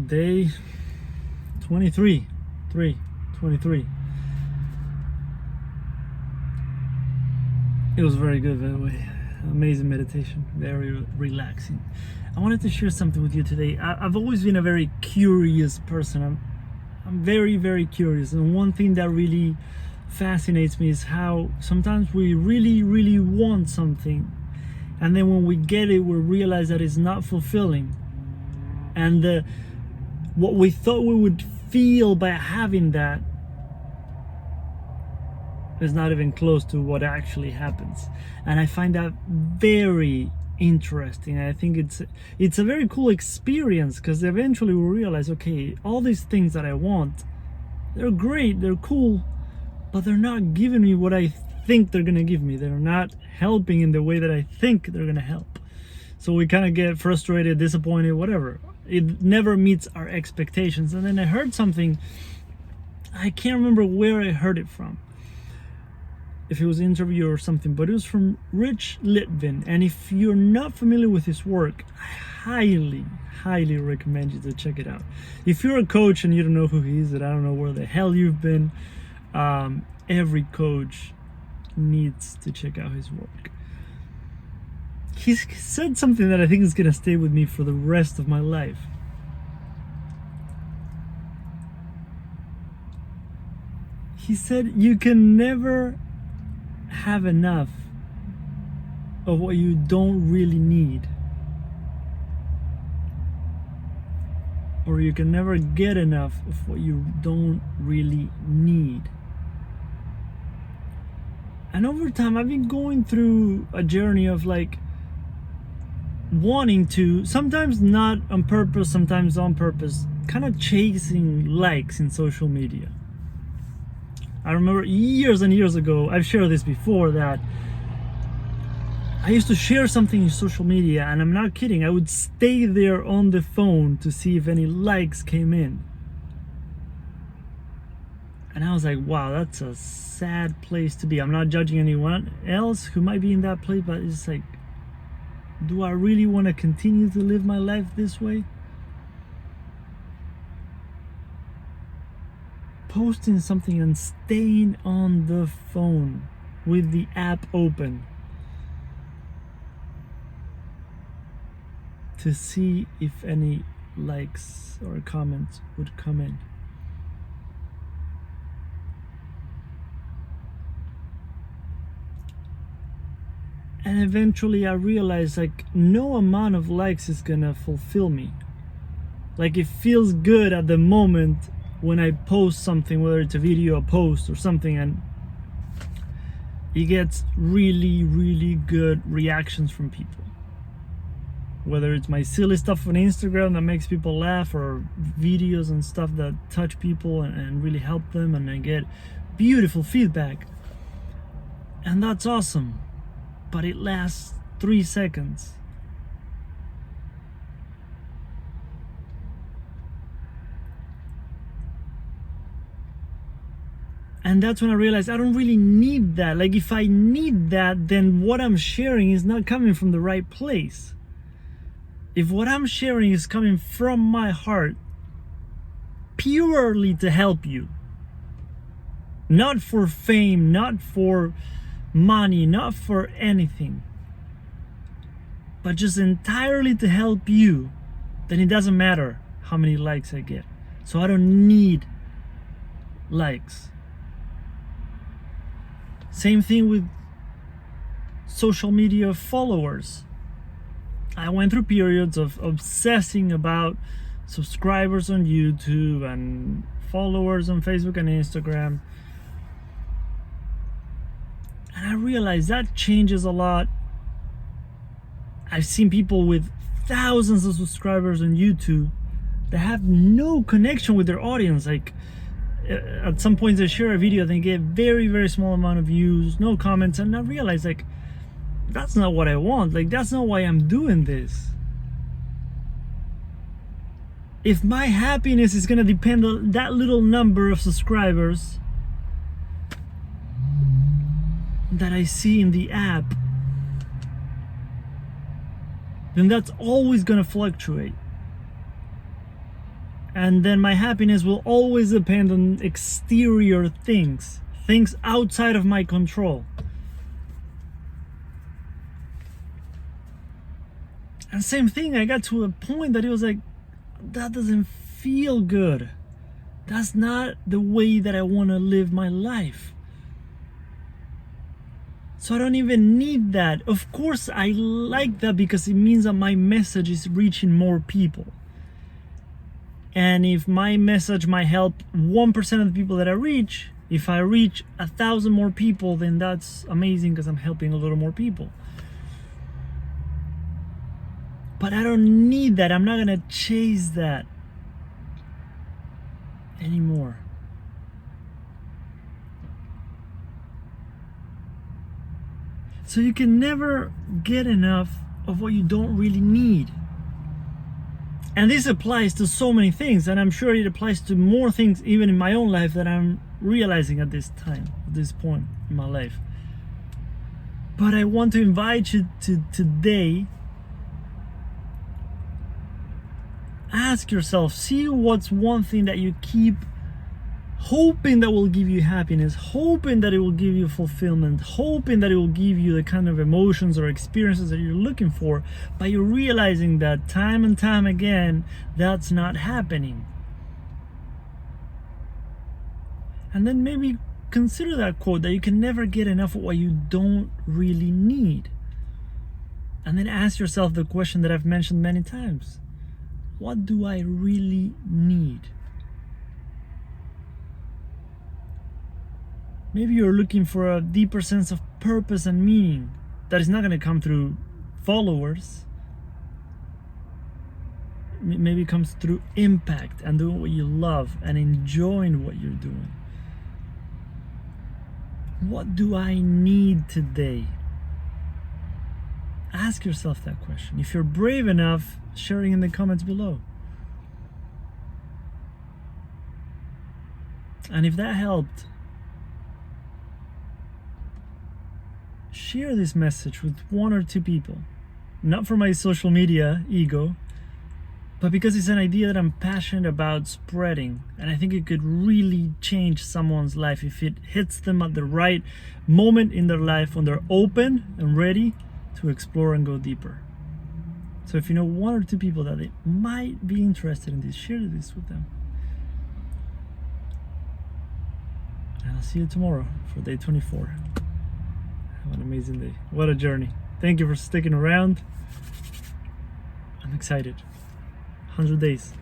Day 23. 23. It was very good, by the way. Amazing meditation, very relaxing. I wanted to share something with you today. I've always been a very curious person. I'm very, very curious. And one thing that really fascinates me is how sometimes we really, really want something. And then when we get it, we realize that it's not fulfilling. And what we thought we would feel by having that is not even close to what actually happens. And I find that very interesting. I think it's a very cool experience, because eventually we realize, okay, all these things that I want, they're great, they're cool, but they're not giving me what I think they're gonna give me. They're not helping in the way that I think they're gonna help. So we kind of get frustrated, disappointed, whatever. It never meets our expectations. And then I heard something, I can't remember where I heard it from, if it was an interview or something, but it was from Litvin. And if you're not familiar with his work, I highly recommend you to check it out. If you're a coach and you don't know who he is, and I don't know where the hell you've been, every coach needs to check out his work. He said something that I think is gonna stay with me for the rest of my life. He said, you can never have enough of what you don't really need, or you can never get enough of what you don't really need. And over time, I've been going through a journey of like wanting to, sometimes not on purpose, sometimes on purpose, kind of chasing likes in social media. I remember years and years ago, I've shared this before, that I used to share something in social media, and I'm not kidding, I would stay there on the phone to see if any likes came in. And I was like, wow, that's a sad place to be. I'm not judging anyone else who might be in that place, but it's like, do I really want to continue to live my life this way? Posting something and staying on the phone with the app open to see if any likes or comments would come in. And eventually I realized, like, no amount of likes is gonna fulfill me. Like, it feels good at the moment when I post something, whether it's a video, a post or something, and it gets really, really good reactions from people. Whether it's my silly stuff on Instagram that makes people laugh, or videos and stuff that touch people and really help them, and I get beautiful feedback. And that's awesome. But it lasts 3 seconds. And that's when I realized I don't really need that. Like, if I need that, then what I'm sharing is not coming from the right place. If what I'm sharing is coming from my heart, purely to help you, not for fame, not for money, not for anything, but just entirely to help you, then it doesn't matter how many likes I get. So I don't need likes. Same thing with social media followers. I went through periods of obsessing about subscribers on YouTube and followers on Facebook and Instagram. And I realized that changes a lot. I've seen people with thousands of subscribers on YouTube that have no connection with their audience. Like, at some point they share a video, they get very, very small amount of views, no comments, and I realized, like, that's not what I want. Like, that's not why I'm doing this. If my happiness is gonna depend on that little number of subscribers that I see in the app, then that's always gonna fluctuate. and then my happiness will always depend on exterior things outside of my control. And same thing, I got to a point that it was like, that doesn't feel good. That's not the way that I want to live my life. So I don't even need that. Of course, I like that because it means that my message is reaching more people. And if my message might help 1% of the people that I reach, if I reach 1,000 more people, then that's amazing because I'm helping a little more people. But I don't need that. I'm not going to chase that anymore. So you can never get enough of what you don't really need. And this applies to so many things, and I'm sure it applies to more things even in my own life that I'm realizing at this time, at this point in my life. But I want to invite you to today, ask yourself, see what's one thing that you keep hoping that will give you happiness, hoping that it will give you fulfillment, hoping that it will give you the kind of emotions or experiences that you're looking for, but you're realizing that time and time again, that's not happening. And then maybe consider that quote that you can never get enough of what you don't really need. And then ask yourself the question that I've mentioned many times. What do I really need? Maybe you're looking for a deeper sense of purpose and meaning that is not going to come through followers. Maybe it comes through impact and doing what you love and enjoying what you're doing. What do I need today? Ask yourself that question. If you're brave enough, sharing in the comments below. And if that helped, share this message with 1 or 2 people. Not for my social media ego, but because it's an idea that I'm passionate about spreading, and I think it could really change someone's life if it hits them at the right moment in their life when they're open and ready to explore and go deeper. So if you know 1 or 2 people that they might be interested in this, share this with them. And I'll see you tomorrow for day 24. Have an amazing day. What a journey. Thank you for sticking around. I'm excited. 100 days.